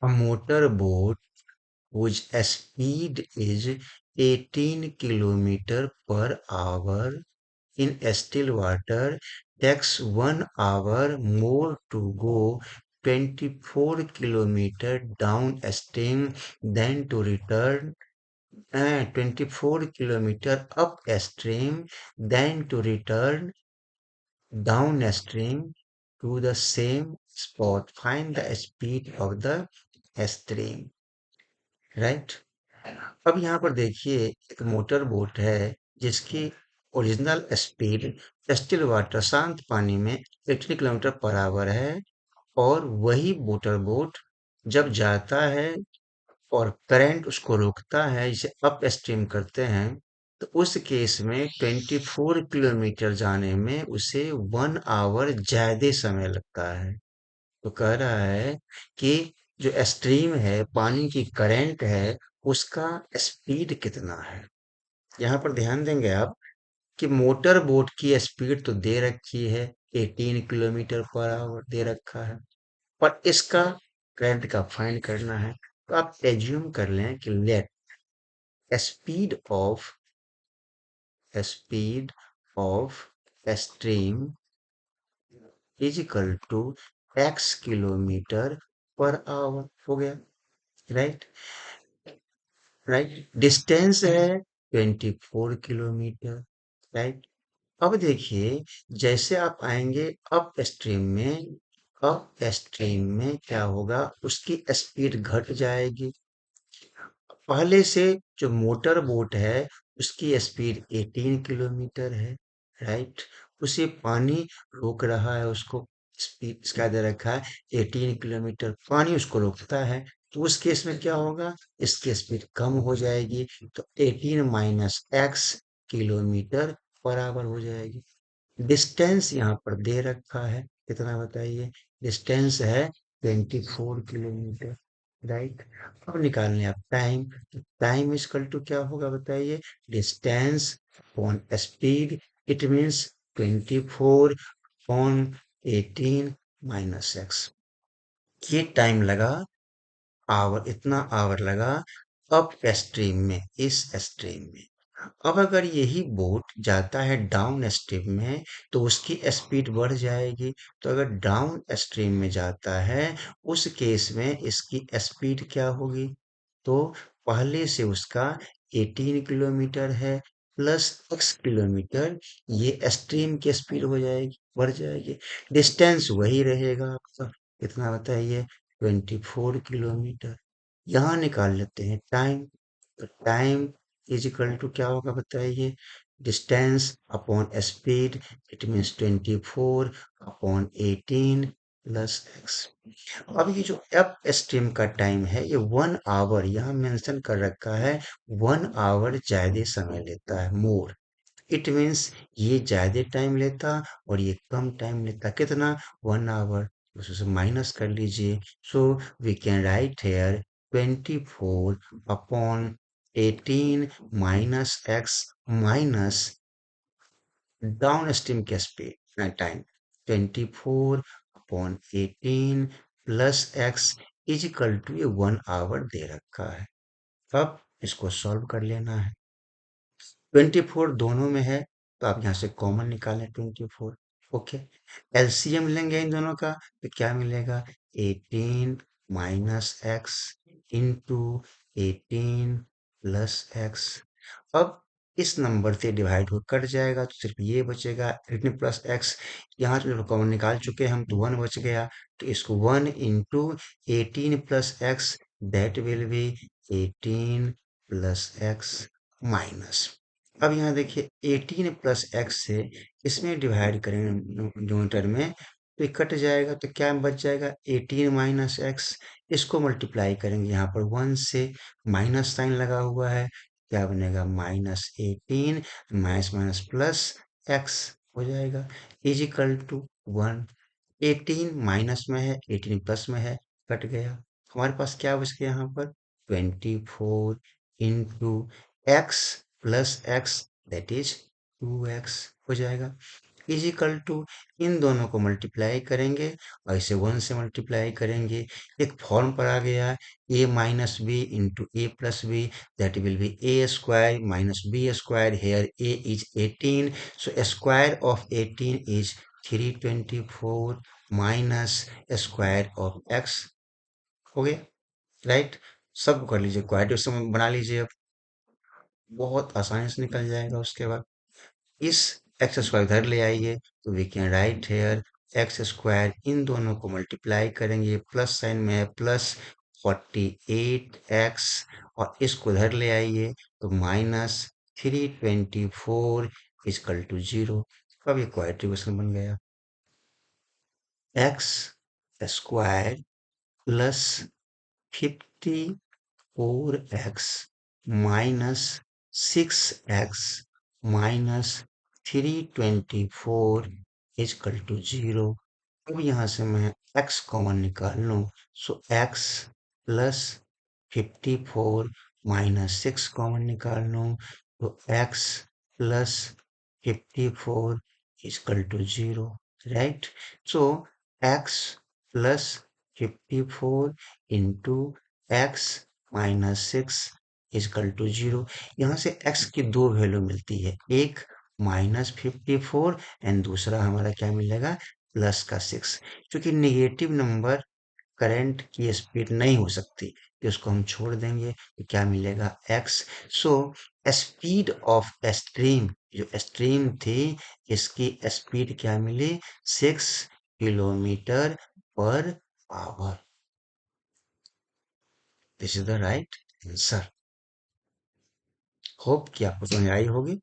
A motorboat whose speed is 18 kilometer per hour in still water takes 1 hour more to go 24 kilometer downstream than to return 24 kilometer upstream than to return downstream to the same spot. Find the speed of the stream. Right. अब यहाँ पर देखिए एक motor boat है जिसकी original speed still water शांत पानी में 18 किलोमीटर पर आवर है और वही मोटर बोट जब जाता है और करंट उसको रोकता है जिसे अप स्ट्रीम करते हैं तो उस केस में 24 किलोमीटर जाने में उसे 1 आवर ज्यादा समय लगता है। तो कह रहा है कि जो स्ट्रीम है पानी की करंट है उसका स्पीड कितना है। यहाँ पर ध्यान देंगे आप कि मोटर बोट की स्पीड तो दे रखी है 18 किलोमीटर पर आवर दे रखा है पर इसका करंट का फाइंड करना है। तो आप एज्यूम कर लें कि let speed speed of stream is equal to x kilometre per hour हो गया। राइट। राइट, डिस्टेंस है 24 किलोमीटर। राइट। अब देखिए जैसे आप आएंगे अप स्ट्रीम में क्या होगा उसकी स्पीड घट जाएगी। पहले से जो मोटर बोट है उसकी स्पीड 18 किलोमीटर है। राइट। उसे पानी रोक रहा है उसको स्पीड इसका दे रखा है 18 किलोमीटर पानी उसको रोकता है तो उस केस में क्या होगा इसकी स्पीड कम हो जाएगी तो 18 minus x kilometre per hour हो जाएगी। डिस्टेंस यहाँ पर दे रखा है कितना बताइए डिस्टेंस है 24 किलोमीटर। राइट। अब निकालने आप टाइम टाइम इजकल टू क्या होगा बताइए distance upon speed it means 24 upon 18 minus x. ये टाइम लगा आवर इतना आवर लगा अप स्ट्रीम में इस स्ट्रीम में। अब अगर यही बोट जाता है डाउन स्ट्रीम में तो उसकी स्पीड बढ़ जाएगी। तो अगर डाउन स्ट्रीम में जाता है उस केस में इसकी स्पीड क्या होगी तो पहले से उसका 18 किलोमीटर है प्लस x किलोमीटर ये स्ट्रीम की स्पीड हो जाएगी बढ़ जाएगी। डिस्टेंस वही रहेगा आपका कितना बताइए 24 किलोमीटर। यहाँ निकाल लेते हैं टाइम। तो टाइम इज इक्वल टू क्या होगा बताइए distance upon speed it means 24 upon 18 plus x. अब ये जो अप स्ट्रीम का टाइम है ये 1 आवर यहाँ मेंशन कर रखा है 1 आवर ज्यादा समय लेता है मोर। इट मीन्स ये ज्यादा टाइम लेता और ये कम टाइम लेता कितना 1 आवर। उससे माइनस कर लीजिए so we can write here 24 upon 18 minus x minus downstream के speed time 24 upon 18 plus x is equal to ये 1 आवर दे रखा है। अब इसको सॉल्व कर लेना है 24 दोनों में है तो आप यहाँ से कॉमन निकालें 24। ओके। एलसीएम लेंगे इन दोनों का तो क्या मिलेगा 18 minus x into 18 plus x. अब इस नंबर से डिवाइड हो कट जाएगा तो सिर्फ ये बचेगा 18 प्लस एक्स। यहाँ से कॉमन निकाल चुके हैं हम तो 1 बच गया तो इसको 1 into 18 plus x that will B 18 plus x minus. अब यहाँ देखिए 18 प्लस एक्स से इसमें डिवाइड करेंगे न्यूमरेटर में तो ये कट जाएगा तो क्या बच जाएगा 18 माइनस एक्स। इसको मल्टीप्लाई करेंगे यहाँ पर 1 से माइनस साइन लगा हुआ है क्या बनेगा minus 18 minus minus plus x हो जाएगा इज इक्वल टू 1। 18 माइनस में है 18 प्लस में है कट गया हमारे पास क्या बच गया यहाँ पर 24 into x plus x that is 2x हो जाएगा। इज इक्वल टू, इन दोनों को मल्टीप्लाई करेंगे और इसे 1 से मल्टीप्लाई करेंगे, एक फॉर्म पर आ गया, a minus B into A plus B, that will be A square minus B square, here a is 18, so square of 18 is 324 minus square of x, हो गया, राइट। सब कर लीजिए, क्वाड्रेटिक बना लीजिए, अब बहुत आसानी से निकल जाएगा। उसके बाद इस एक्स स्क्वायर इधर ले आइए, तो we can write here x square, इन दोनों को मल्टीप्लाई करेंगे, प्लस साइन में है प्लस 48x, और इसको इधर ले आइए तो माइनस 324 इजकल टू 0। अब ये क्वाड्रेटिक इक्वेशन बन गया, x square plus 54x minus 6x minus 324 is equal to 0। अब यहाँ से मैं x कॉमन निकाल लूँ, so x plus 54 minus 6 common निकाल लूँ, तो x plus 54 is equal to 0, right. So x plus 54 into x minus 6 is equal to 0। यहाँ से x की दो वैल्यू मिलती है, एक -54 एंड दूसरा हमारा क्या मिलेगा, प्लस का 6। क्योंकि निगेटिव नंबर करंट की स्पीड नहीं हो सकती, तो इसको हम छोड़ देंगे, तो क्या मिलेगा x। So speed of stream, जो स्ट्रीम थी इसकी स्पीड क्या मिली, 6 kilometre per our. This is the right answer. Hope कि आपको समझ आई होगी।